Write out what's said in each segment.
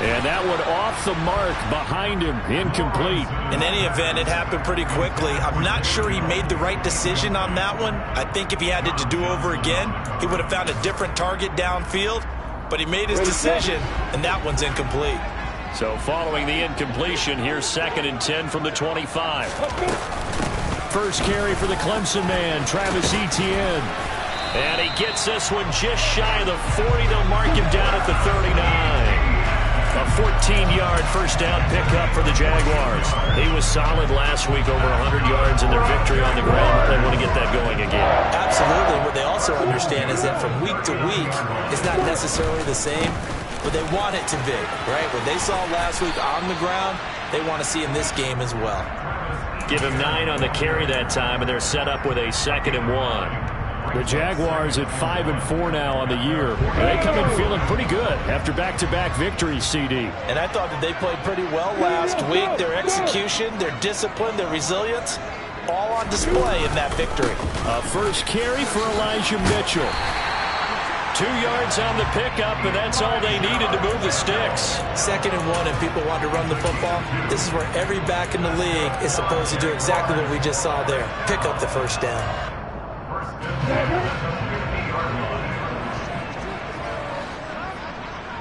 And that one off the mark behind him, incomplete. In any event, it happened pretty quickly. I'm not sure he made the right decision on that one. I think if he had it to do over again, he would have found a different target downfield. But he made his decision, and that one's incomplete. So following the incompletion, here's 2nd and 10 from the 25. First carry for the Clemson man, Travis Etienne. And he gets this one just shy of the 40. They'll mark him down at the 39. A 14-yard first down pickup for the Jaguars. He was solid last week, over 100 yards in their victory on the ground. They want to get that going again. Absolutely. What they also understand is that from week to week, it's not necessarily the same, but they want it to be, right? What they saw last week on the ground, they want to see in this game as well. Give him 9 on the carry that time, and they're set up with a 2nd and 1. The Jaguars at 5-4 now on the year. They come in feeling pretty good after back-to-back victories, CD. And I thought that they played pretty well last week. Their execution, their discipline, their resilience, all on display in that victory. A first carry for Elijah Mitchell. 2 yards on the pickup, and that's all they needed to move the sticks. 2nd and 1, and people want to run the football. This is where every back in the league is supposed to do exactly what we just saw there. Pick up the first down.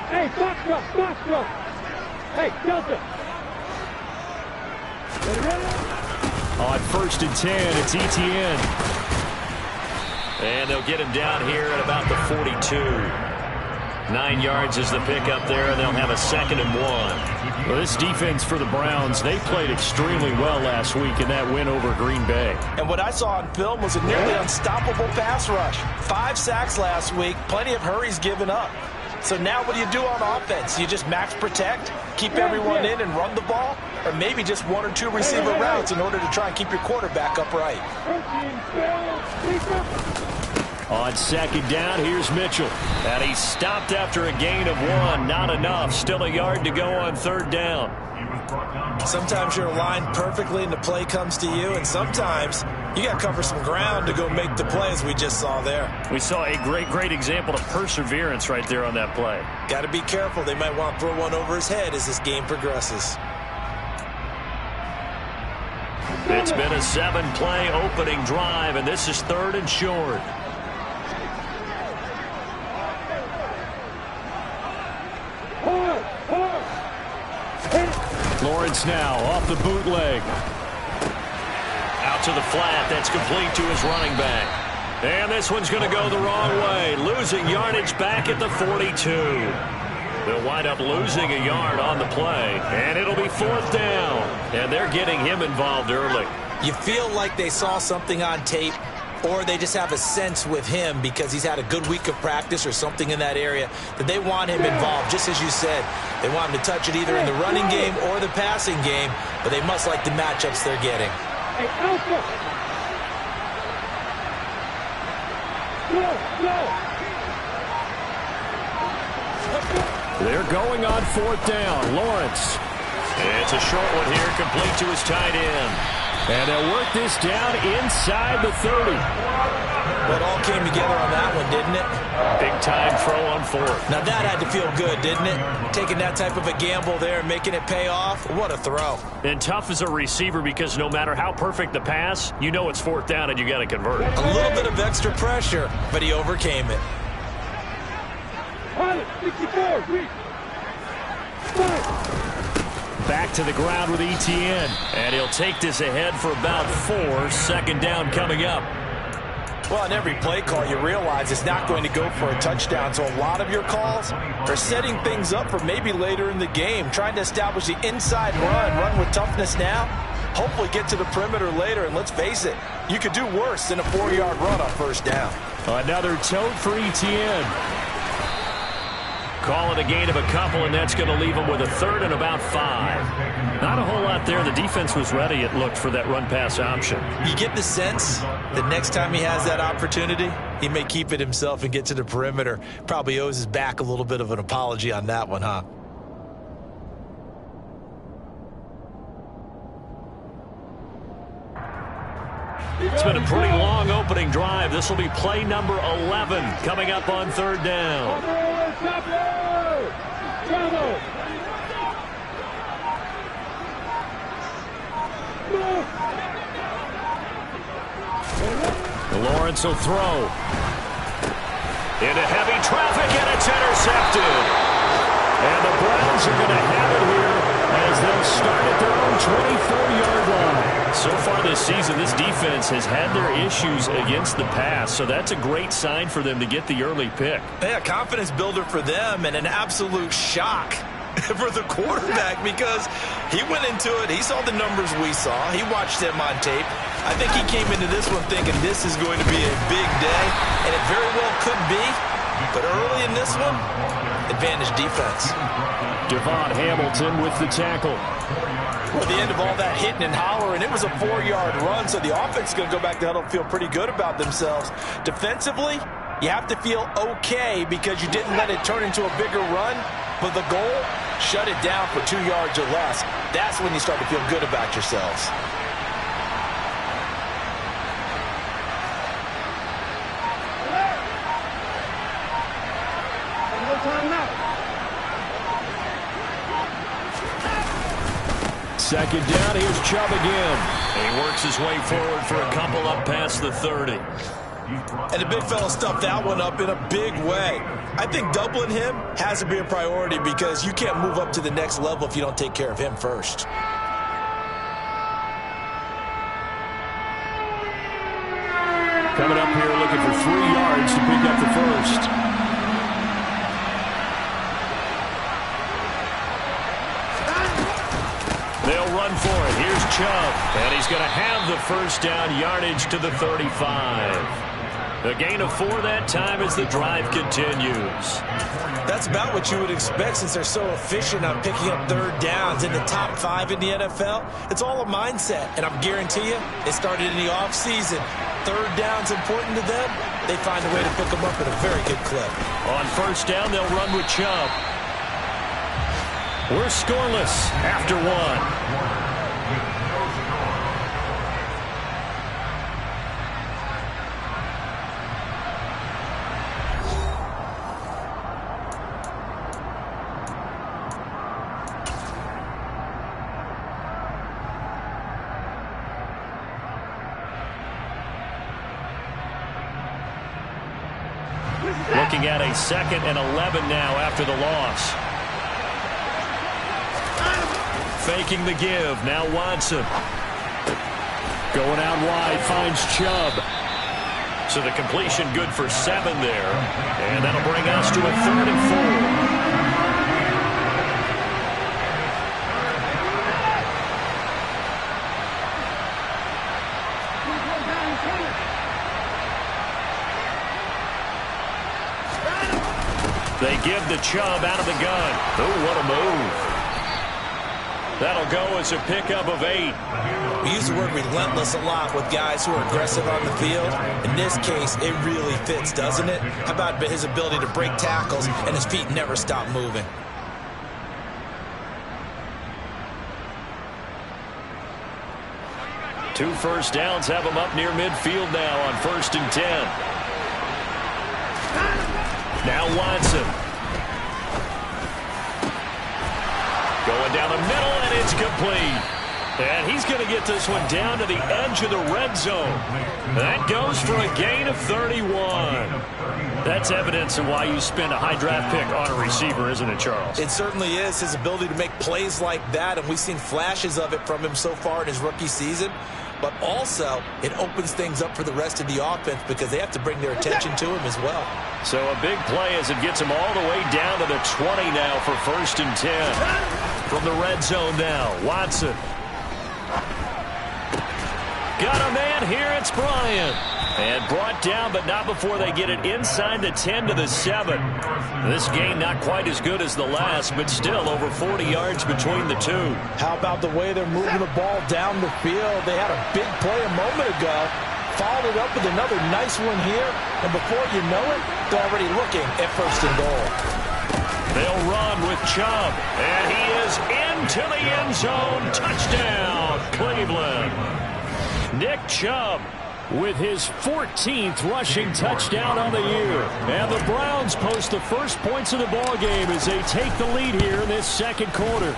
Hey, Foxtrot. Hey, Delta. On 1st and 10, it's Etienne. And they'll get him down here at about the 42. 9 yards is the pickup there, and they'll have a 2nd and 1. Well, this defense for the Browns, they played extremely well last week in that win over Green Bay. And what I saw on film was a nearly unstoppable pass rush. 5 sacks last week, plenty of hurries given up. So now what do you do on offense? You just max protect, keep everyone in and run the ball? Or maybe just 1 or 2 receiver routes in order to try and keep your quarterback upright? On 2nd down, here's Mitchell. And he's stopped after a gain of 1. Not enough. Still a yard to go on 3rd down. Sometimes you're aligned perfectly and the play comes to you, and sometimes you got to cover some ground to go make the play, as we just saw there. We saw a great example of perseverance right there on that play. Got to be careful. They might want to throw one over his head as this game progresses. It's been a 7-play opening drive, and this is 3rd and short. Lawrence now off the bootleg. Out to the flat. That's complete to his running back. And this one's going to go the wrong way. Losing yardage back at the 42. They'll wind up losing a yard on the play. And it'll be 4th down. And they're getting him involved early. You feel like they saw something on tape, or they just have a sense with him because he's had a good week of practice or something in that area that they want him involved. Just as you said, they want him to touch it either in the running game or the passing game, but they must like the matchups they're getting. Hey, Alpha! Go! They're going on 4th down. Lawrence. It's a short one here, complete to his tight end. And they'll work this down inside the 30. Well, it all came together on that one, didn't it? Big time throw on 4th. Now that had to feel good, didn't it? Taking that type of a gamble there and making it pay off. What a throw. And tough as a receiver because no matter how perfect the pass, you know it's 4th down and you got to convert. A little bit of extra pressure, but he overcame it. Pilot, 64, reach. Back to the ground with Etienne. And he'll take this ahead for about 4. 2nd down coming up. Well, in every play call, you realize it's not going to go for a touchdown. So a lot of your calls are setting things up for maybe later in the game, trying to establish the inside run with toughness now. Hopefully get to the perimeter later, and let's face it, you could do worse than a 4-yard run on 1st down. Another tote for Etienne. Call it a gain of a couple, and that's going to leave him with a 3rd and about 5. Not a whole lot there. The defense was ready, it looked, for that run-pass option. You get the sense that next time he has that opportunity, he may keep it himself and get to the perimeter. Probably owes his back a little bit of an apology on that one, huh? It's been a pretty long opening drive. This will be play number 11 coming up on third down. Lawrence will throw. Into heavy traffic, and it's intercepted. And the Browns are going to have it here as they'll start at their own 24-yard line. So far this season, this defense has had their issues against the pass, so that's a great sign for them to get the early pick. Yeah, confidence builder for them and an absolute shock for the quarterback because he went into it. He saw the numbers we saw. He watched them on tape. I think he came into this one thinking this is going to be a big day, and it very well could be. But early in this one, advantage defense. Devon Hamilton with the tackle. Well, at the end of all that hitting and hollering, it was a 4-yard run, so the offense is going to go back to huddle and feel pretty good about themselves. Defensively, you have to feel okay because you didn't let it turn into a bigger run, but the goal, shut it down for 2 yards or less. That's when you start to feel good about yourselves. Second down, here's Chubb again. And he works his way forward for a couple up past the 30. And the big fella stuffed that one up in a big way. I think doubling him has to be a priority because you can't move up to the next level if you don't take care of him first. Coming up here looking for 3 yards to pick up the first. They'll run for it. Here's Chubb. And he's going to have the first down, yardage to the 35. A gain of 4 that time as the drive continues. That's about what you would expect since they're so efficient on picking up third downs in the top 5 in the NFL. It's all a mindset, and I guarantee you it started in the offseason. Third down's important to them. They find a way to pick them up at a very good clip. On first down, they'll run with Chubb. We're scoreless after 1. Looking at a 2nd and 11 now after the loss. Faking the give. Now Watson. Going out wide. Finds Chubb. So the completion good for 7 there. And that'll bring us to a 3rd and 4. They give the Chubb out of the gun. Oh, what a move. That'll go as a pickup of 8. We use the word relentless a lot with guys who are aggressive on the field. In this case, it really fits, doesn't it? How about his ability to break tackles and his feet never stop moving? Two first downs have him up near midfield now on 1st and 10. Now Watson. Going down the middle, and it's complete. And he's going to get this one down to the edge of the red zone. That goes for a gain of 31. That's evidence of why you spend a high draft pick on a receiver, isn't it, Charles? It certainly is. His ability to make plays like that, and we've seen flashes of it from him so far in his rookie season. But also, it opens things up for the rest of the offense because they have to bring their attention to him as well. So a big play as it gets him all the way down to the 20 now for 1st and 10. From the red zone now, Watson. Got a man here, it's Bryant. And brought down, but not before they get it inside the 10 to the 7. This game not quite as good as the last, but still over 40 yards between the two. How about the way they're moving the ball down the field? They had a big play a moment ago. Followed it up with another nice one here. And before you know it, they're already looking at 1st and goal. They'll run with Chubb. And he is into the end zone. Touchdown, Cleveland. Nick Chubb with his 14th rushing touchdown on the year. And the Browns post the first points of the ball game as they take the lead here in this second quarter.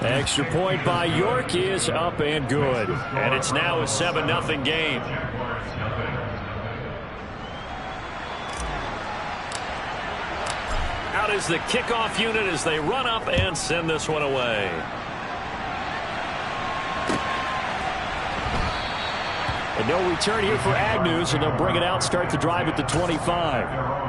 Extra point by York is up and good. And it's now a 7-0 game. Out is the kickoff unit as they run up and send this one away. And no return here for Agnew, so they'll bring it out, start the drive at the 25.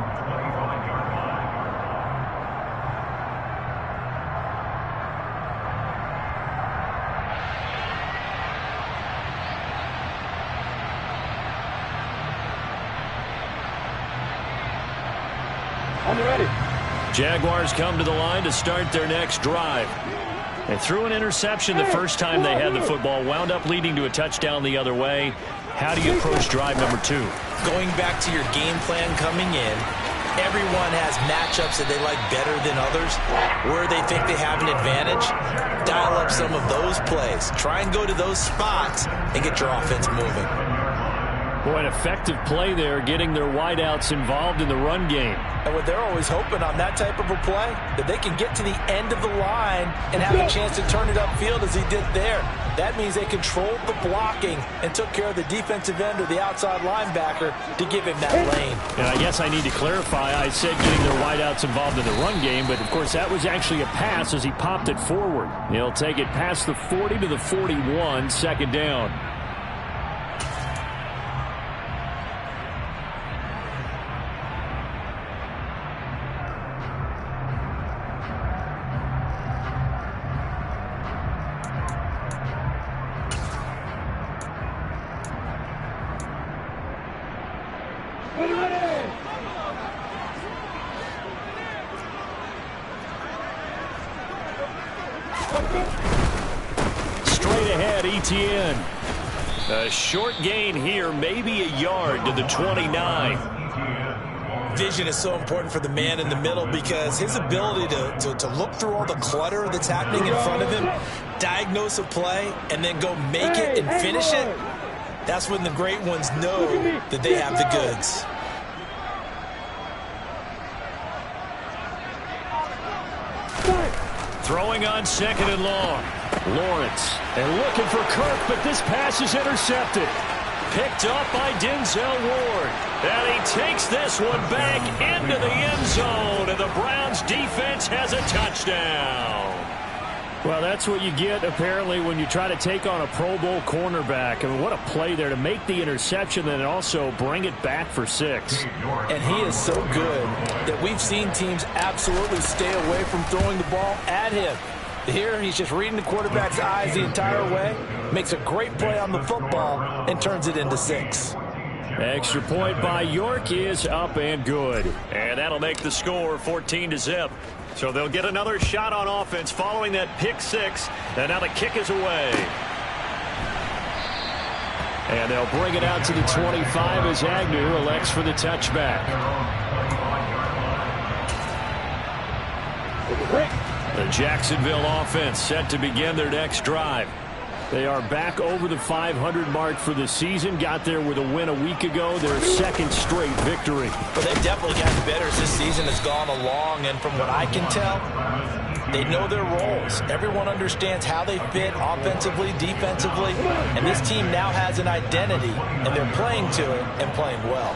Jaguars come to the line to start their next drive. They threw an interception the first time they had the football, wound up leading to a touchdown the other way. How do you approach drive number 2? Going back to your game plan coming in, everyone has matchups that they like better than others. Where they think they have an advantage, dial up some of those plays. Try and go to those spots and get your offense moving. Boy, an effective play there, getting their wideouts involved in the run game. And what they're always hoping on that type of a play, that they can get to the end of the line and have a chance to turn it upfield as he did there. That means they controlled the blocking and took care of the defensive end or the outside linebacker to give him that lane. And I guess I need to clarify, I said getting their wideouts involved in the run game, but of course that was actually a pass as he popped it forward. He'll take it past the 40 to the 41, second down. Straight ahead, Etienne. A short gain here, maybe a yard to the 29. Vision is so important for the man in the middle because his ability to look through all the clutter that's happening in front of him, diagnose a play, and then go make it and finish it, that's when the great ones know that they have the goods. Throwing on second and long. Lawrence. And looking for Kirk, but this pass is intercepted. Picked up by Denzel Ward. And he takes this one back into the end zone. And the Browns defense has a touchdown. Well, that's what you get, apparently, when you try to take on a Pro Bowl cornerback. I mean, what a play there to make the interception and also bring it back for 6. And he is so good that we've seen teams absolutely stay away from throwing the ball at him. Here, he's just reading the quarterback's eyes the entire way, makes a great play on the football, and turns it into 6. Extra point by York is up and good. And that'll make the score 14-0. So they'll get another shot on offense following that pick 6. And now the kick is away. And they'll bring it out to the 25 as Agnew elects for the touchback. The Jacksonville offense set to begin their next drive. They are back over the 500 mark for the season. Got there with a win a week ago. Their second straight victory. Well, they've definitely gotten better as this season has gone along. And from what I can tell, they know their roles. Everyone understands how they fit offensively, defensively. And this team now has an identity. And they're playing to it and playing well.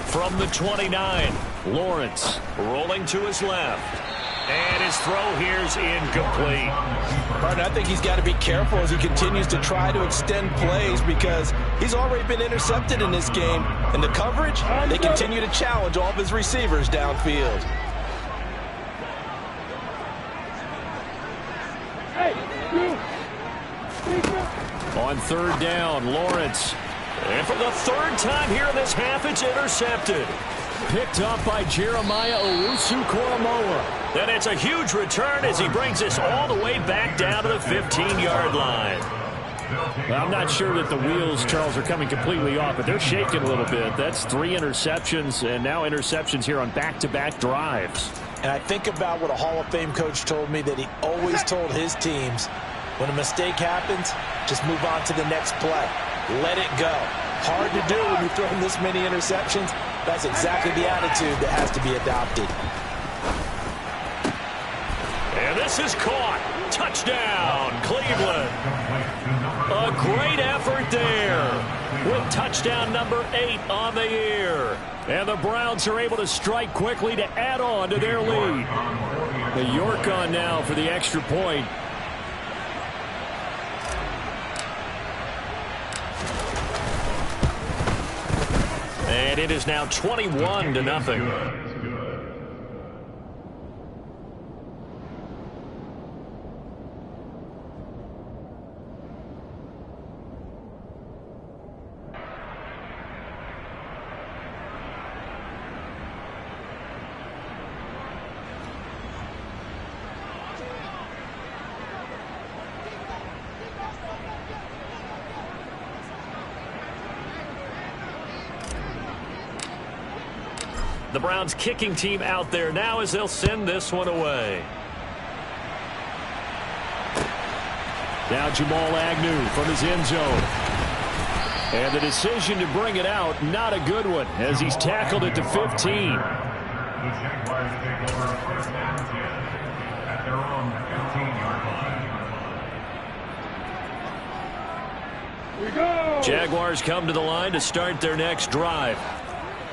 From the 29, Lawrence rolling to his left. And his throw here's incomplete. Partner, I think he's got to be careful as he continues to try to extend plays because he's already been intercepted in this game. And the coverage, they continue to challenge all of his receivers downfield. On third down, Lawrence. And for the third time here in this half, it's intercepted. Picked up by Jeremiah Owusu-Koramoah. Then it's a huge return as he brings this all the way back down to the 15-yard line. Well, I'm not sure that the wheels, Charles, are coming completely off, but they're shaking a little bit. That's 3 interceptions, and now interceptions here on back-to-back drives. And I think about what a Hall of Fame coach told me, that he always told his teams, When a mistake happens, just move on to the next play. Let it go. Hard to do when you're throwing this many interceptions. That's exactly the attitude that has to be adopted. And this is caught. Touchdown, Cleveland. A great effort there with touchdown number 8 on the year. And the Browns are able to strike quickly to add on to their lead. The York on now for the extra point. And it is now 21-0. The Browns kicking team out there now as they'll send this one away. Now Jamal Agnew from his end zone. And the decision to bring it out, not a good one, as he's tackled it to 15. The Jaguars take over first and 10 at their own 15-yard line. We go! Jaguars come to the line to start their next drive.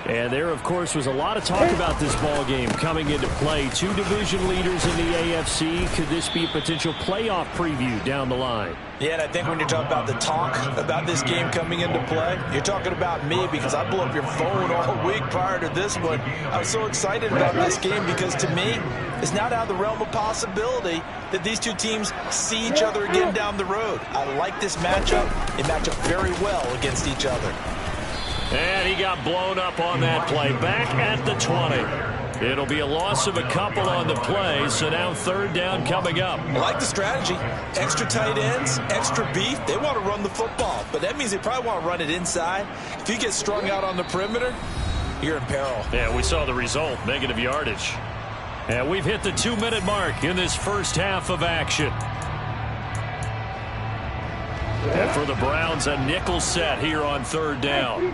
And there, of course, was a lot of talk about this ball game coming into play. 2 division leaders in the AFC. Could this be a potential playoff preview down the line? Yeah, and I think when you're talking about the talk about this game coming into play, you're talking about me because I blew up your phone all week prior to this one. I was so excited about this game because, to me, it's not out of the realm of possibility that these two teams see each other again down the road. I like this matchup. They match up very well against each other. And he got blown up on that play. Back at the 20. It'll be a loss of a couple on the play, so now 3rd down coming up. I like the strategy. Extra tight ends, extra beef. They want to run the football, but that means they probably want to run it inside. If you get strung out on the perimeter, you're in peril. Yeah, we saw the result, negative yardage. And we've hit the 2-minute mark in this first half of action. And for the Browns, a nickel set here on 3rd down.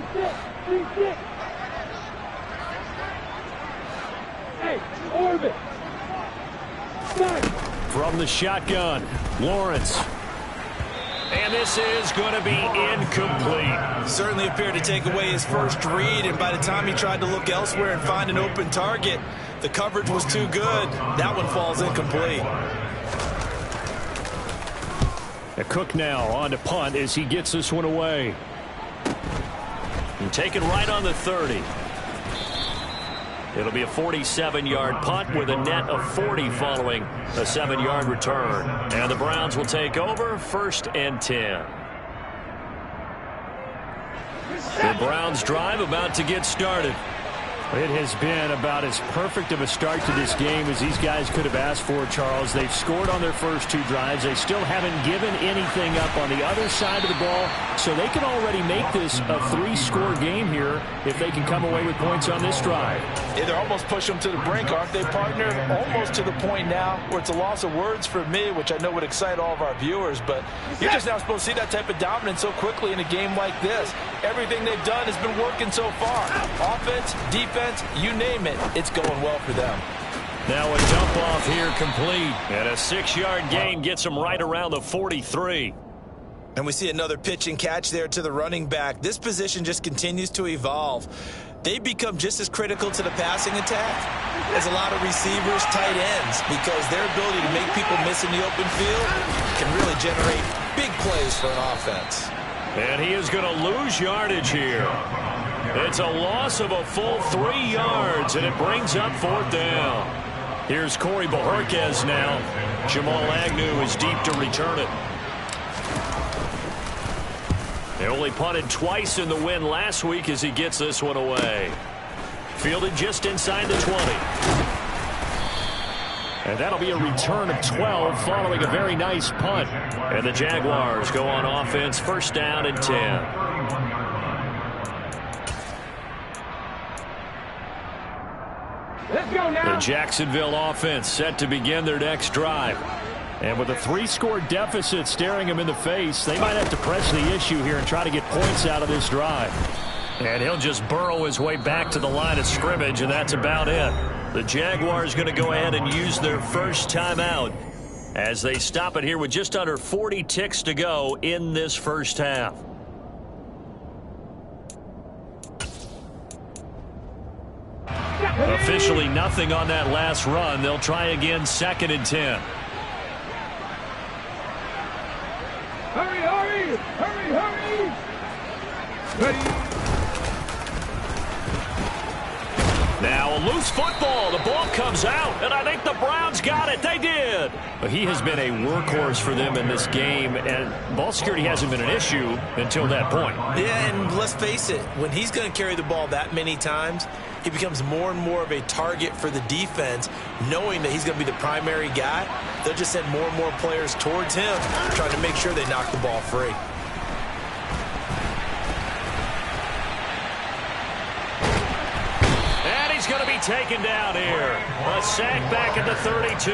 Hey, orbit. From the shotgun, Lawrence. And this is going to be incomplete. Certainly appeared to take away his first read, and by the time he tried to look elsewhere and find an open target, the coverage was too good. That one falls incomplete. Cook now on to punt as he gets this one away. And taken right on the 30. It'll be a 47-yard punt with a net of 40 following a 7-yard return. And the Browns will take over 1st and 10. The Browns drive about to get started. It has been about as perfect of a start to this game as these guys could have asked for, Charles. They've scored on their first 2 drives. They still haven't given anything up on the other side of the ball, so they can already make this a 3-score game here if they can come away with points on this drive. Yeah, they're almost pushing them to the brink, aren't they, partner? Almost to the point now where it's a loss of words for me, which I know would excite all of our viewers, but you're just now supposed to see that type of dominance so quickly in a game like this. Everything they've done has been working so far. Offense, defense, you name it, it's going well for them. Now a dump off here complete. And a 6-yard gain gets them right around the 43. And we see another pitch and catch there to the running back. This position just continues to evolve. They become just as critical to the passing attack as a lot of receivers, tight ends, because their ability to make people miss in the open field can really generate big plays for an offense. And he is going to lose yardage here. It's a loss of a full 3 yards, and it brings up 4th down. Here's Corey Bojorquez now. Jamal Agnew is deep to return it. They only punted twice in the win last week as he gets this one away. Fielded just inside the 20. And that'll be a return of 12 following a very nice punt. And the Jaguars go on offense, 1st down and 10. Let's go now. The Jacksonville offense set to begin their next drive. And with a 3-score deficit staring him in the face, they might have to press the issue here and try to get points out of this drive. And he'll just burrow his way back to the line of scrimmage, and that's about it. The Jaguars going to go ahead and use their first timeout as they stop it here with just under 40 ticks to go in this first half. Officially nothing on that last run. They'll try again, 2nd and 10. Hurry, hurry! Hurry, hurry! Ready? Now a loose football. The ball comes out, and I think the Browns got it. They did. But he has been a workhorse for them in this game, and ball security hasn't been an issue until that point. Yeah, and let's face it, when he's going to carry the ball that many times, he becomes more and more of a target for the defense, knowing that he's going to be the primary guy. They'll just send more and more players towards him, trying to make sure they knock the ball free. And he's going to be taken down here. A sack back at the 32.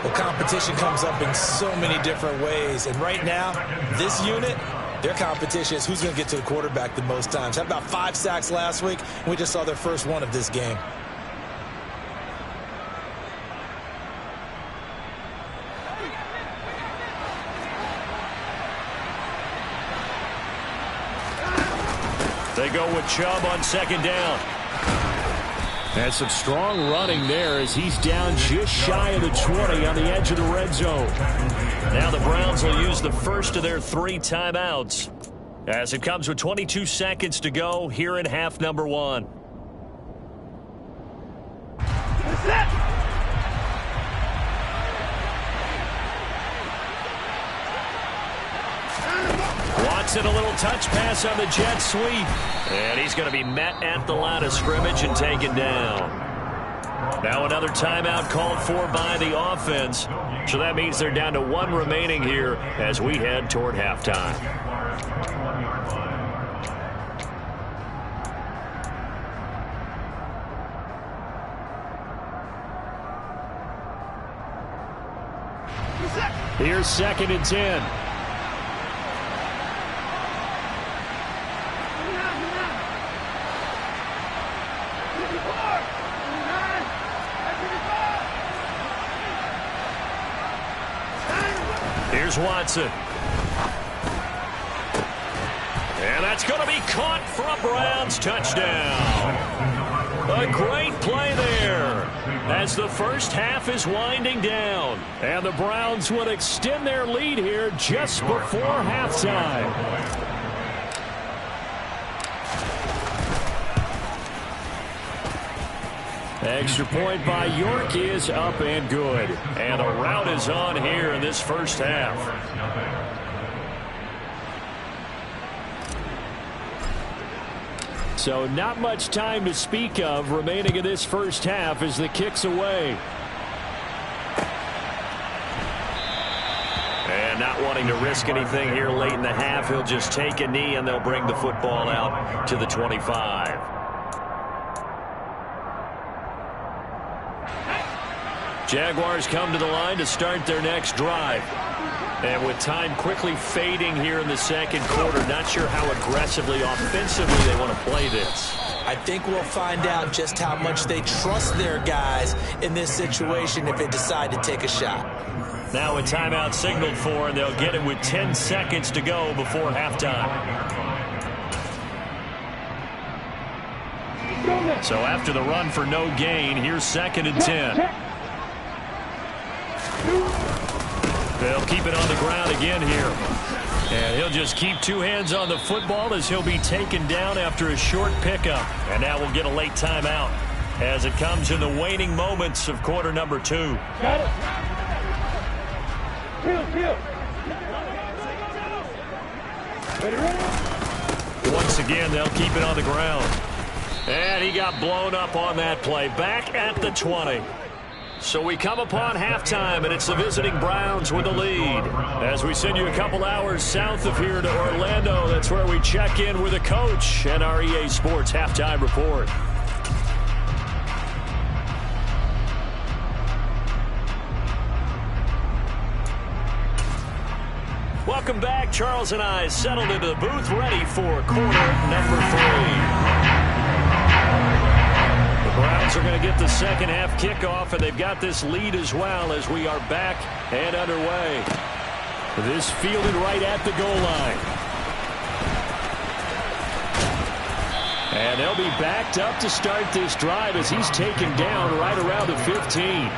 Well, competition comes up in so many different ways, and right now, this unit, their competition is who's going to get to the quarterback the most times. Had about 5 sacks last week, and we just saw their first one of this game. They go with Chubb on 2nd down. That's some strong running there as he's down just shy of the 20 on the edge of the red zone. Now the Browns will use the first of their 3 timeouts as it comes with 22 seconds to go here in half number 1. Watson, a little touch pass on the jet sweep. And he's going to be met at the line of scrimmage and taken down. Now another timeout called for by the offense. So that means they're down to 1 remaining here as we head toward halftime. Here's 2nd and 10. Here's Watson. And that's going to be caught for a Browns touchdown. A great play there as the first half is winding down. And the Browns will extend their lead here just before halftime. Extra point by York is up and good. And the rout is on here in this first half. So not much time to speak of remaining in this first half as the kick's away. And not wanting to risk anything here late in the half, he'll just take a knee and they'll bring the football out to the 25. Jaguars come to the line to start their next drive. And with time quickly fading here in the second quarter, not sure how aggressively, offensively they want to play this. I think we'll find out just how much they trust their guys in this situation if they decide to take a shot. Now a timeout signaled for, and they'll get it with 10 seconds to go before halftime. So after the run for no gain, here's 2nd and 10. They'll keep it on the ground again here. And he'll just keep 2 hands on the football as he'll be taken down after a short pickup. And now we'll get a late timeout as it comes in the waning moments of quarter number 2. Got it. Field. Ready. Once again, they'll keep it on the ground. And he got blown up on that play. Back at the 20. So we come upon halftime, and it's the visiting Browns with the lead. As we send you a couple hours south of here to Orlando, that's where we check in with the coach and our EA Sports Halftime Report. Welcome back. Charles and I settled into the booth, ready for quarter number 3. The Browns are going to get the second half kickoff, and they've got this lead as well as we are back and underway. This fielded right at the goal line. And they'll be backed up to start this drive as he's taken down right around the 15.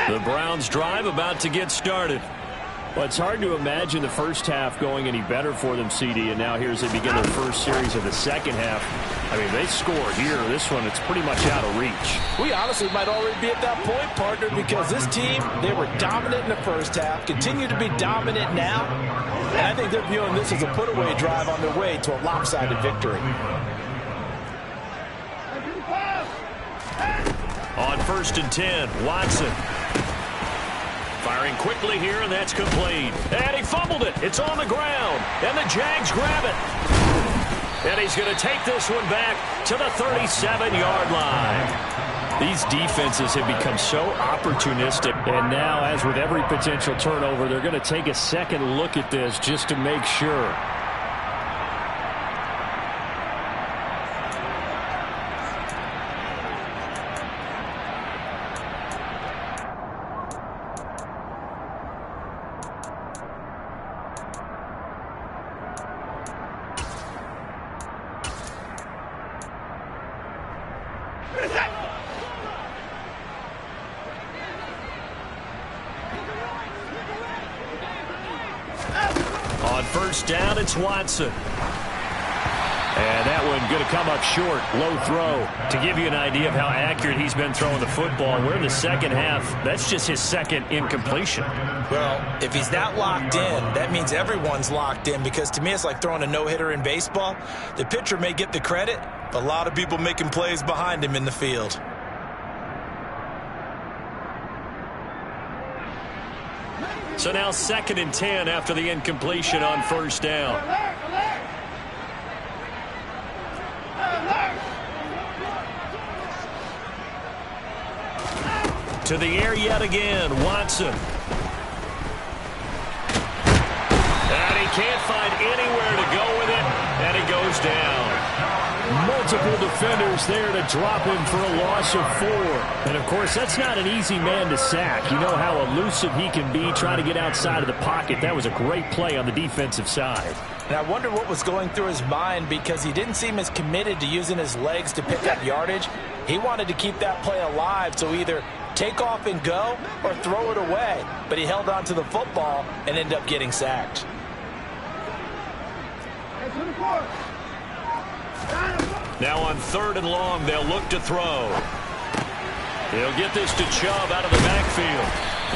The Browns drive about to get started. Well, it's hard to imagine the first half going any better for them, CD, and now here as they begin their first series of the second half. I mean, they score here. This one, it's pretty much out of reach. We honestly might already be at that point, partner, because this team, they were dominant in the first half, continue to be dominant now, and I think they're viewing this as a put-away drive on their way to a lopsided victory. On 1st and 10, Watson. Firing quickly here, and that's complete. And he fumbled it. It's on the ground. And the Jags grab it. And he's going to take this one back to the 37-yard line. These defenses have become so opportunistic. And now, as with every potential turnover, they're going to take a second look at this just to make sure. On 1st down, it's Watson. And that one going to come up short. Low throw. To give you an idea of how accurate he's been throwing the football, we're in the second half. That's just his second incompletion. Well, if he's that locked in, that means everyone's locked in, because to me it's like throwing a no-hitter in baseball. The pitcher may get the credit, but a lot of people making plays behind him in the field. So now 2nd and 10 after the incompletion on 1st down. To the air yet again, Watson. And he can't find anywhere to go with it, and he goes down. Multiple defenders there to drop him for a loss of 4. And, of course, that's not an easy man to sack. You know how elusive he can be trying to get outside of the pocket. That was a great play on the defensive side. And I wonder what was going through his mind, because he didn't seem as committed to using his legs to pick up yardage. He wanted to keep that play alive, so either take off and go or throw it away. But he held on to the football and ended up getting sacked. Now on 3rd and long, they'll look to throw. He'll get this to Chubb out of the backfield.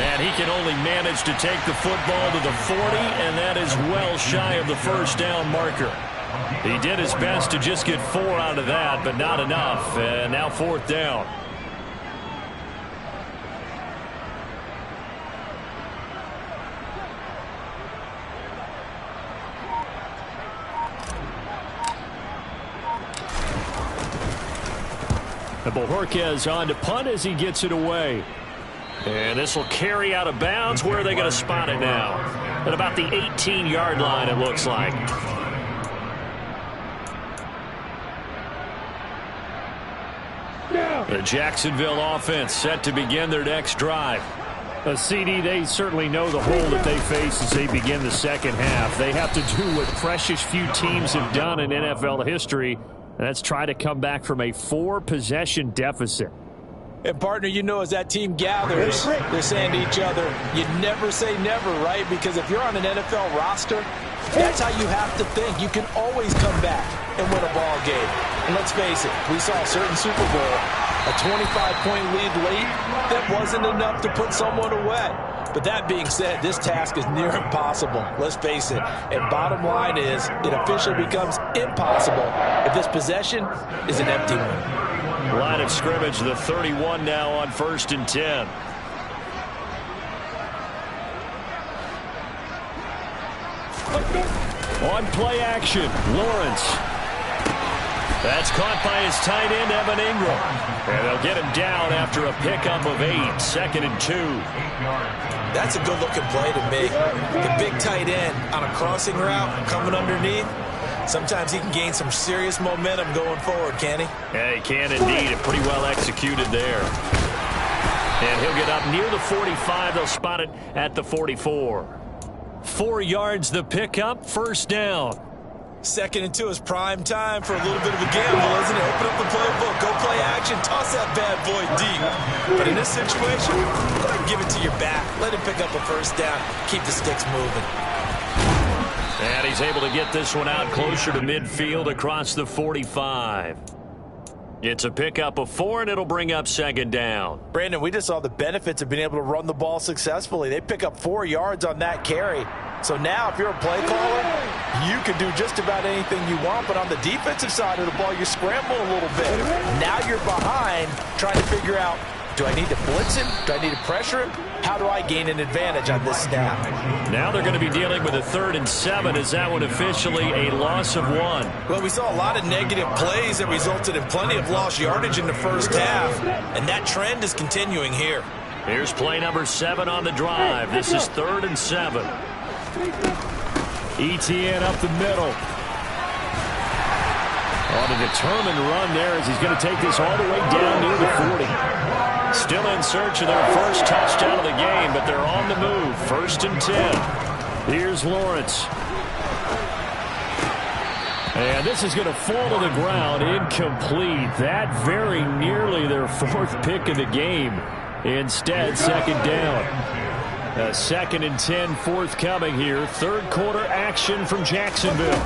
And he can only manage to take the football to the 40, and that is well shy of the 1st down marker. He did his best to just get 4 out of that, but not enough. And now 4th down. And Bojorquez on to punt as he gets it away. And this will carry out of bounds. Where are they going to spot it now? At about the 18-yard line, it looks like. The Jacksonville offense set to begin their next drive. CD, they certainly know the hole that they face as they begin the second half. They have to do what precious few teams have done in NFL history, and that's try to come back from a 4-possession deficit. And, partner, you know, as that team gathers, they're saying to each other, you never say never, right? Because if you're on an NFL roster, that's how you have to think. You can always come back and win a ball game. And let's face it, we saw a certain Super Bowl, a 25-point lead late, that wasn't enough to put someone away. But that being said, this task is near impossible. Let's face it. And bottom line is, it officially becomes impossible if this possession is an empty one. Line of scrimmage, the 31 now on 1st and 10. On play action, Lawrence. That's caught by his tight end, Evan Ingram. And they'll get him down after a pickup of 8, 2nd and 2. That's a good-looking play to me. The big tight end on a crossing route coming underneath. Sometimes he can gain some serious momentum going forward, can he? Yeah, he can indeed. And pretty well executed there. And he'll get up near the 45. They'll spot it at the 44. 4 yards the pickup, 1st down. 2nd and 2 is prime time for a little bit of a gamble, isn't it? Open up the playbook, go play action, toss that bad boy deep. But in this situation, go ahead and give it to your back. Let him pick up a 1st down. Keep the sticks moving. And he's able to get this one out closer to midfield across the 45. It's a pickup of 4, and it'll bring up 2nd down. Brandon, we just saw the benefits of being able to run the ball successfully. They pick up 4 yards on that carry. So now if you're a play caller, you can do just about anything you want. But on the defensive side of the ball, you're scrambling a little bit. Now you're behind trying to figure out, do I need to blitz him? Do I need to pressure him? How do I gain an advantage on this snap? Now they're going to be dealing with a 3rd and 7. Is that one officially a loss of 1? Well, we saw a lot of negative plays that resulted in plenty of lost yardage in the 1st half. And that trend is continuing here. Here's play number 7 on the drive. This is 3rd and 7. Etienne up the middle. On a determined run there as he's going to take this all the way down near the 40. Still in search of their 1st touchdown of the game, but they're on the move. 1st and 10. Here's Lawrence. And this is going to fall to the ground. Incomplete. That very nearly their 4th pick of the game. Instead, 2nd down. A 2nd and 10 forthcoming here. 3rd quarter action from Jacksonville.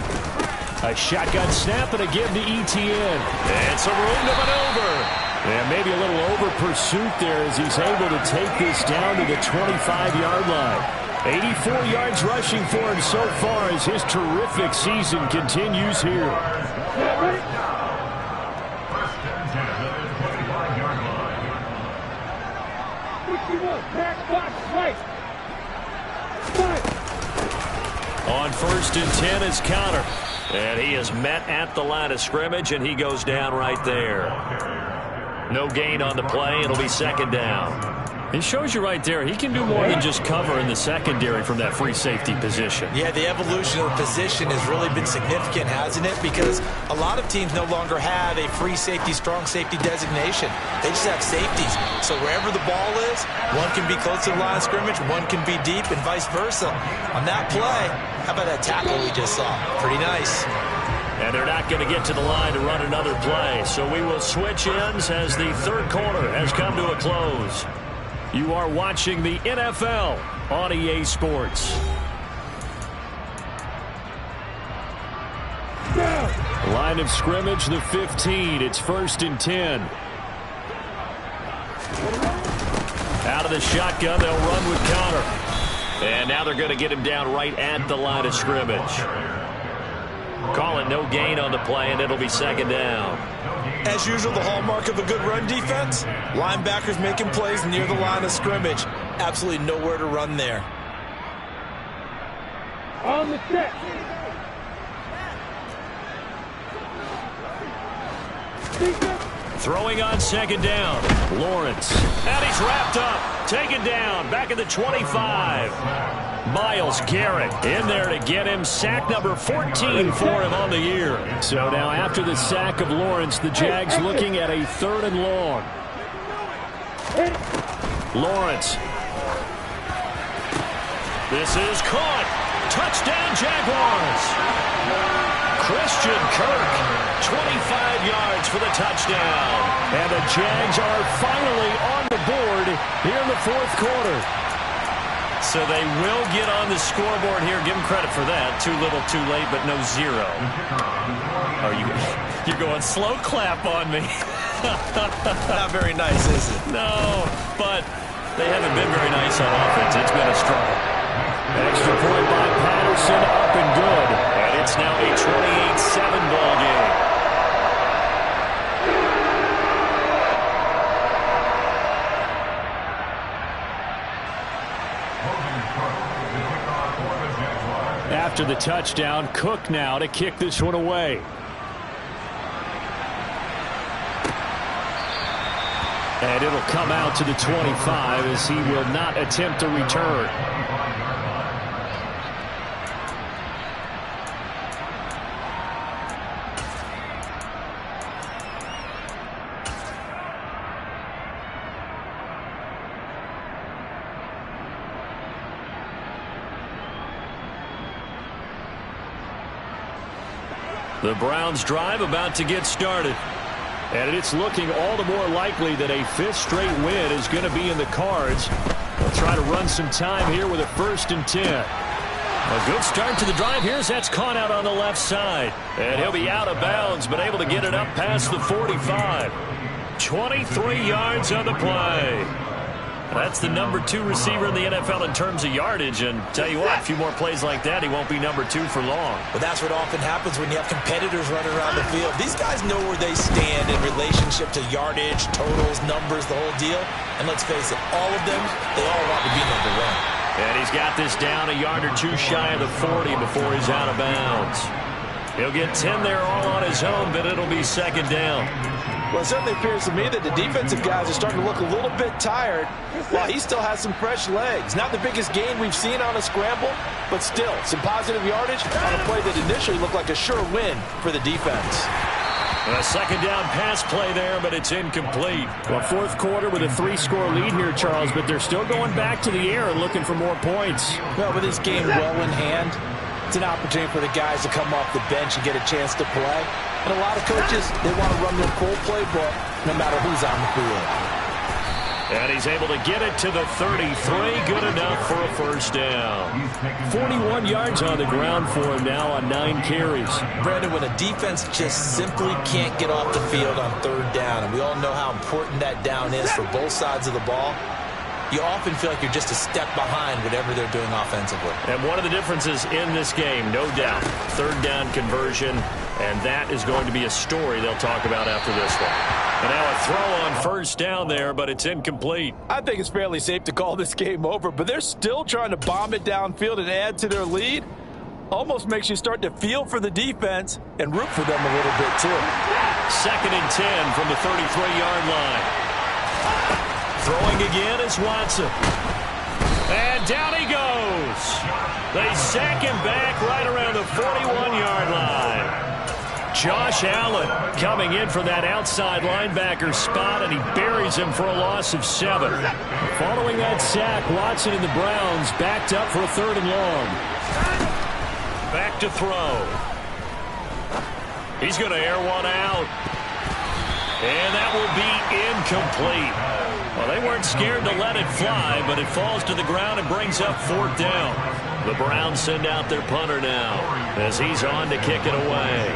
A shotgun snap and a give to Etienne. And some room to maneuver. And maybe a little over pursuit there as he's able to take this down to the 25-yard line. 84 yards rushing for him so far as his terrific season continues here. On 1st and 10 is Conner. And he is met at the line of scrimmage, and he goes down right there. No gain on the play. It'll be 2nd down. It shows you right there, he can do more than just cover in the secondary from that free safety position. Yeah, the evolution of the position has really been significant, hasn't it? Because a lot of teams no longer have a free safety, strong safety designation. They just have safeties. So wherever the ball is, one can be close to the line of scrimmage, one can be deep, and vice versa. On that play, how about that tackle we just saw? Pretty nice. And they're not going to get to the line to run another play. So we will switch ends as the 3rd quarter has come to a close. You are watching the NFL on EA Sports. Line of scrimmage, the 15. It's 1st and 10. Out of the shotgun, they'll run with Conner. And now they're going to get him down right at the line of scrimmage. Calling no gain on the play, and it'll be 2nd down. As usual, the hallmark of a good run defense, linebackers making plays near the line of scrimmage. Absolutely nowhere to run there. On the set. Throwing on 2nd down. Lawrence. And he's wrapped up. Taken down. Back at the 25. Myles Garrett in there to get him. Sack number 14 for him on the year. So now after the sack of Lawrence, the Jags looking at a 3rd and long. Lawrence. This is caught. Touchdown Jaguars. Christian Kirk, 25 yards for the touchdown. And the Jags are finally on the board here in the 4th quarter. So they will get on the scoreboard here. Give them credit for that. Too little, too late, but no 0. Oh, you're going slow clap on me. Not very nice, is it? No, but they haven't been very nice on offense. It's been a struggle. Extra point by Patterson, up and good. And it's now a 28-7 ball game. After the touchdown, Cook now to kick this one away. And it'll come out to the 25 as he will not attempt a return. The Browns drive about to get started. And it's looking all the more likely that a fifth straight win is going to be in the cards. They'll try to run some time here with a 1st and 10. A good start to the drive here as that's caught out on the left side. And he'll be out of bounds, but able to get it up past the 45. 23 yards on the play. That's the number 2 receiver in the NFL in terms of yardage. And tell you what, a few more plays like that, he won't be number 2 for long. But that's what often happens when you have competitors running around the field. These guys know where they stand in relationship to yardage, totals, numbers, the whole deal. And let's face it, all of them, they all want to be number 1. And he's got this down a yard or 2 shy of the 40 before he's out of bounds. He'll get 10 there all on his own, but it'll be 2nd down. Well, it certainly appears to me that the defensive guys are starting to look a little bit tired while he still has some fresh legs. Not the biggest gain we've seen on a scramble, but still some positive yardage on a play that initially looked like a sure win for the defense. A 2nd down pass play there, but it's incomplete. Well, 4th quarter with a 3-score lead here, Charles, but they're still going back to the air and looking for more points. Well, with this game well in hand, it's an opportunity for the guys to come off the bench and get a chance to play. And a lot of coaches, they want to run their full playbook no matter who's on the field. And he's able to get it to the 33. Good enough for a 1st down. 41 yards on the ground for him now on 9 carries. Brandon, when a defense just simply can't get off the field on 3rd down, and we all know how important that down is for both sides of the ball, you often feel like you're just a step behind whatever they're doing offensively. And one of the differences in this game, no doubt, 3rd down conversion, and that is going to be a story they'll talk about after this one. And now a throw on 1st down there, but it's incomplete. I think it's fairly safe to call this game over, but they're still trying to bomb it downfield and add to their lead. Almost makes you start to feel for the defense and root for them a little bit too. 2nd and 10 from the 33-yard line. Throwing again is Watson. And down he goes. They sack him back right around the 41-yard line. Josh Allen coming in for that outside linebacker spot, and he buries him for a loss of 7. Following that sack, Watson and the Browns backed up for a 3rd and long. Back to throw. He's going to air one out. And that will be incomplete. Well, they weren't scared to let it fly, but it falls to the ground and brings up 4th down. The Browns send out their punter now as he's on to kick it away.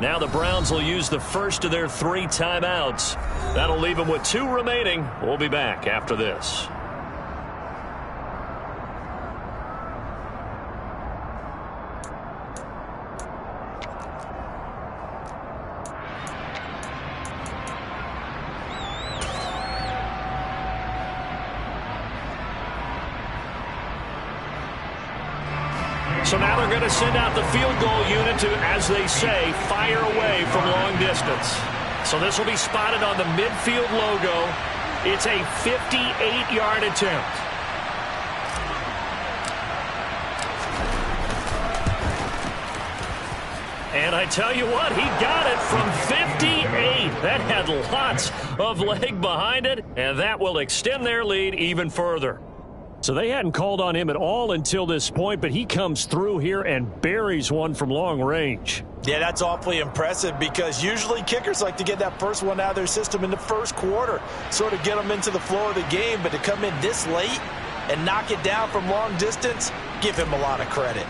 Now the Browns will use the first of their 3 timeouts. That'll leave them with 2 remaining. We'll be back after this. So now they're going to send out the field goal unit to, as they say, fire away from long distance. So this will be spotted on the midfield logo. It's a 58-yard attempt. And I tell you what, he got it from 58. That had lots of leg behind it, and that will extend their lead even further. So they hadn't called on him at all until this point, but he comes through here and buries one from long range. Yeah, that's awfully impressive because usually kickers like to get that first one out of their system in the 1st quarter, sort of get them into the flow of the game, but to come in this late and knock it down from long distance, give him a lot of credit.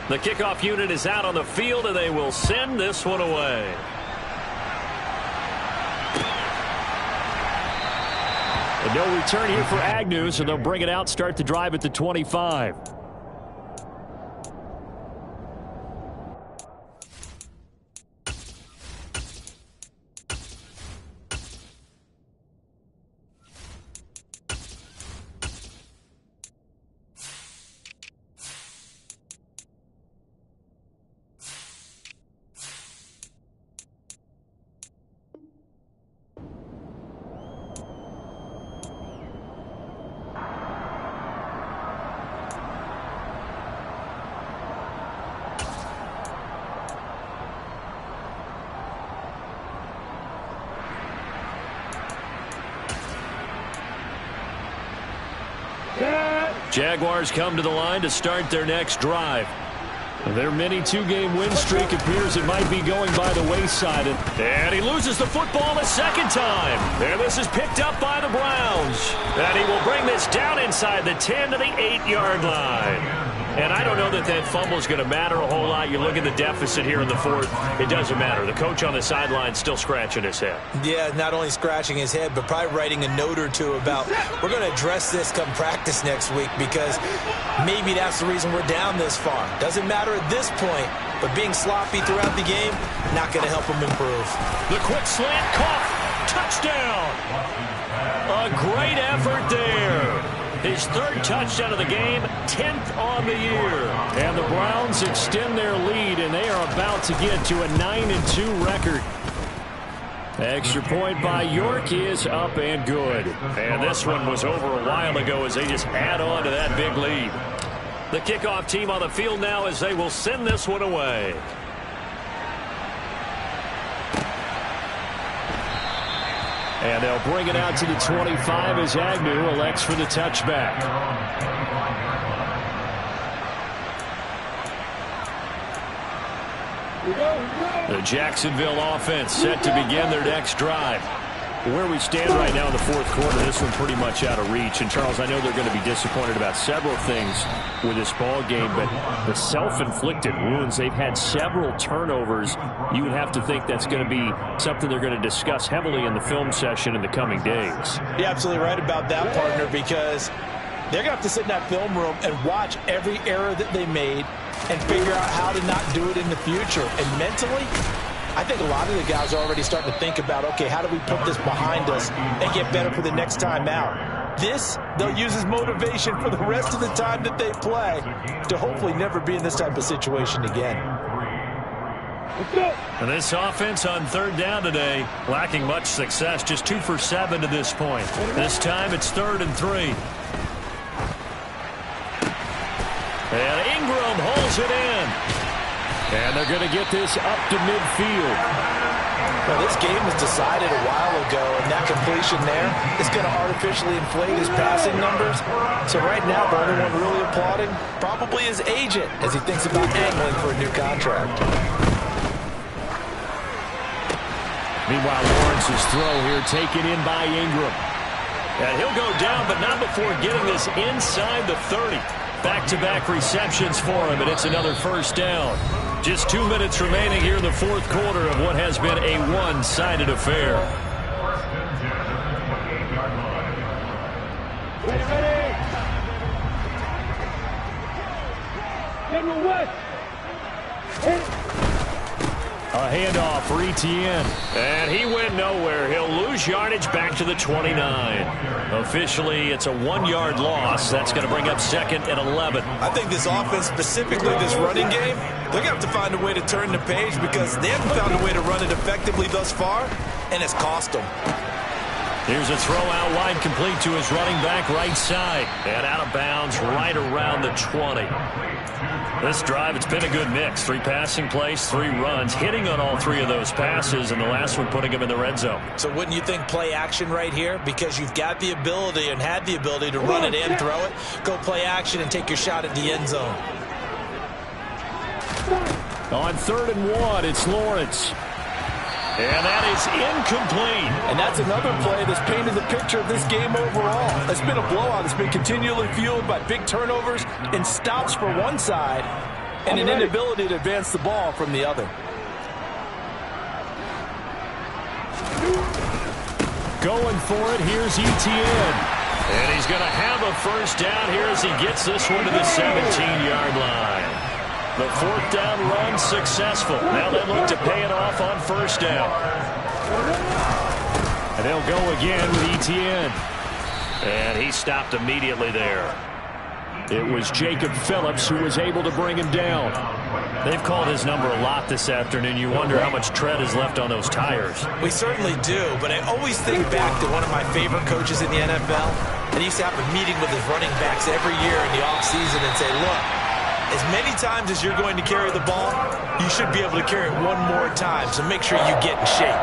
The kickoff unit is out on the field, and they will send this one away. And no return here for Agnew, so they'll bring it out, start the drive at the 25. Jaguars come to the line to start their next drive. Their mini two-game win streak appears it might be going by the wayside. And he loses the football a second time. And this is picked up by the Browns. And he will bring this down inside the 10 to the 8-yard line. And I don't know that that fumble is going to matter a whole lot. You look at the deficit here in the fourth. It doesn't matter. The coach on the sideline still scratching his head. Yeah, not only scratching his head, but probably writing a note or two about we're going to address this come practice next week because maybe that's the reason we're down this far. Doesn't matter at this point, but being sloppy throughout the game, not going to help him improve. The quick slant caught. Touchdown. A great effort there. His third touchdown of the game, 10th on the year. And the Browns extend their lead, and they are about to get to a 9-2 record. Extra point by York is up and good. And this one was over a while ago as they just add on to that big lead. The kickoff team on the field now as they will send this one away. And they'll bring it out to the 25 as Agnew elects for the touchback. The Jacksonville offense set to begin their next drive. Where we stand right now in the fourth quarter, this one pretty much out of reach. And, Charles, I know they're going to be disappointed about several things with this ball game, but the self-inflicted wounds, they've had several turnovers. You would have to think that's going to be something they're going to discuss heavily in the film session in the coming days. You're absolutely right about that, partner, because they're going to have to sit in that film room and watch every error that they made and figure out how to not do it in the future. And mentally, I think a lot of the guys are already starting to think about, okay, how do we put this behind us and get better for the next time out? This, they'll use as motivation for the rest of the time that they play to hopefully never be in this type of situation again. And this offense on third down today, lacking much success, just 2 for 7 to this point. This time it's 3rd and 3. And Ingram holds it in. And they're going to get this up to midfield. Well, this game was decided a while ago, and that completion there is going to artificially inflate his passing numbers. So right now, the only one really applauding probably his agent as he thinks about angling for a new contract. Meanwhile, Lawrence's throw here taken in by Ingram. And he'll go down, but not before getting this inside the 30. Back-to-back receptions for him, and it's another first down. Just 2 minutes remaining here in the fourth quarter of what has been a one-sided affair. Ready. General West. A handoff for Etienne. And he went nowhere. He'll lose yardage back to the 29. Officially, it's a 1-yard loss. That's going to bring up 2nd and 11. I think this offense, specifically this running game, they're going to have to find a way to turn the page because they haven't found a way to run it effectively thus far, and it's cost them. Here's a throw out wide, complete to his running back right side. And out of bounds right around the 20. This drive, it's been a good mix. 3 passing plays, 3 runs, hitting on all 3 of those passes, and the last one putting him in the red zone. So wouldn't you think play action right here? Because you've got the ability and had the ability to run it and throw it. Go play action and take your shot at the end zone. On 3rd and 1, it's Lawrence. And that is incomplete. And that's another play that's painted the picture of this game overall. It's been a blowout. It's been continually fueled by big turnovers and stops for one side and an inability to advance the ball from the other. Going for it, here's Etienne. And he's going to have a first down here as he gets this one to the 17-yard line. The 4th down run successful. Now they look to pay it off on first down. And they'll go again with Etienne. And he stopped immediately there. It was Jacob Phillips who was able to bring him down. They've called his number a lot this afternoon. You wonder how much tread is left on those tires. We certainly do, but I always think back to one of my favorite coaches in the NFL. And he used to have a meeting with his running backs every year in the offseason and say, look, as many times as you're going to carry the ball, you should be able to carry it one more time, so make sure you get in shape.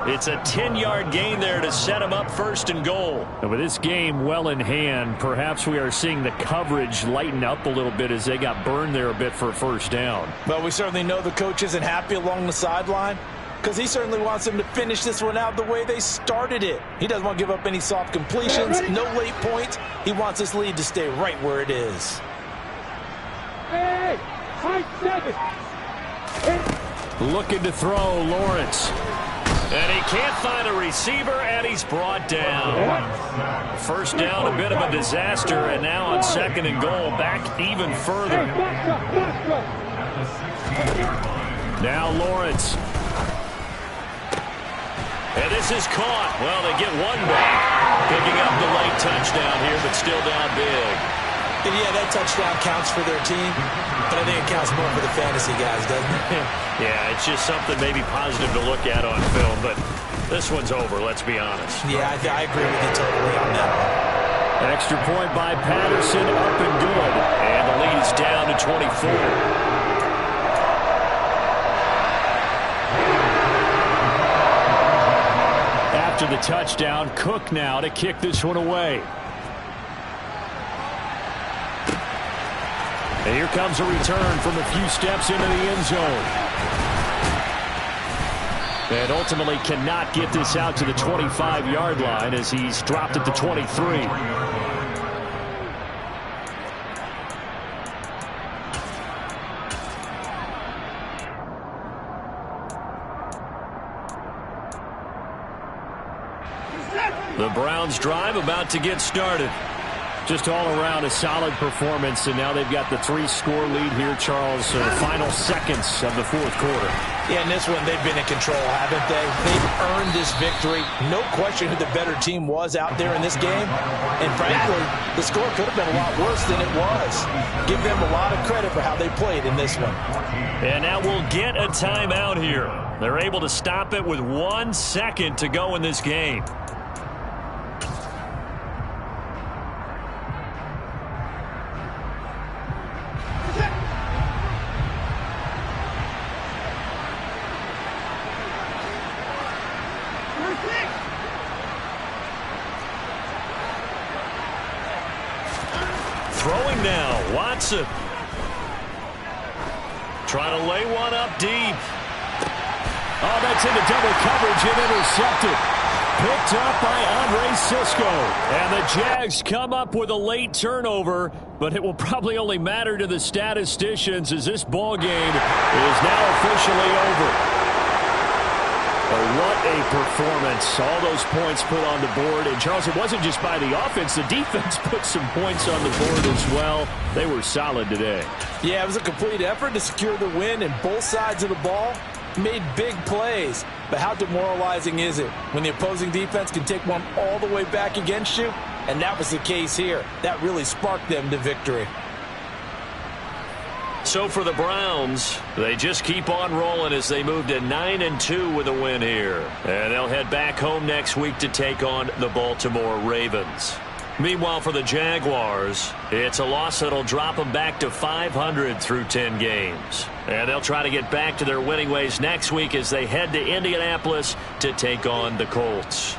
It's a 10-yard gain there to set him up 1st and goal. And with this game well in hand, perhaps we are seeing the coverage lighten up a little bit as they got burned there a bit for a 1st down. Well, we certainly know the coach isn't happy along the sideline because he certainly wants them to finish this one out the way they started it. He doesn't want to give up any soft completions, no late points. He wants this lead to stay right where it is. Hey, high 7. Looking to throw, Lawrence. And he can't find a receiver, and he's brought down. 1st down, a bit of a disaster, and now on 2nd and goal, back even further. Now Lawrence. And this is caught. Well, they get one back. Picking up the late touchdown here, but still down big. And yeah, that touchdown counts for their team, but I think it counts more for the fantasy guys, doesn't it? Yeah, it's just something maybe positive to look at on film, but this one's over, let's be honest. Yeah, I agree with you totally on that one. Extra point by Patterson, up and good. And the lead's down to 24. After the touchdown, Cook now to kick this one away. And here comes a return from a few steps into the end zone. And ultimately cannot get this out to the 25-yard line as he's dropped at the 23. The Browns drive about to get started. Just all around a solid performance, and now they've got the 3-score lead here, Charles. Final seconds of the 4th quarter. Yeah, in this one, they've been in control, haven't they? They've earned this victory. No question who the better team was out there in this game. And frankly, the score could have been a lot worse than it was. Give them a lot of credit for how they played in this one. And now we'll get a timeout here. They're able to stop it with 1 second to go in this game. Throwing now, Watson. Trying to lay one up deep. Oh, that's into double coverage and intercepted. Picked up by Andre Cisco. And the Jags come up with a late turnover, but it will probably only matter to the statisticians as this ball game is now officially over. But what a performance. All those points put on the board. And, Charles, it wasn't just by the offense. The defense put some points on the board as well. They were solid today. Yeah, it was a complete effort to secure the win, and both sides of the ball made big plays. But how demoralizing is it when the opposing defense can take one all the way back against you? And that was the case here. That really sparked them to victory. So for the Browns, they just keep on rolling as they move to 9-2 with a win here. And they'll head back home next week to take on the Baltimore Ravens. Meanwhile, for the Jaguars, it's a loss that'll drop them back to 500 through 10 games. And they'll try to get back to their winning ways next week as they head to Indianapolis to take on the Colts.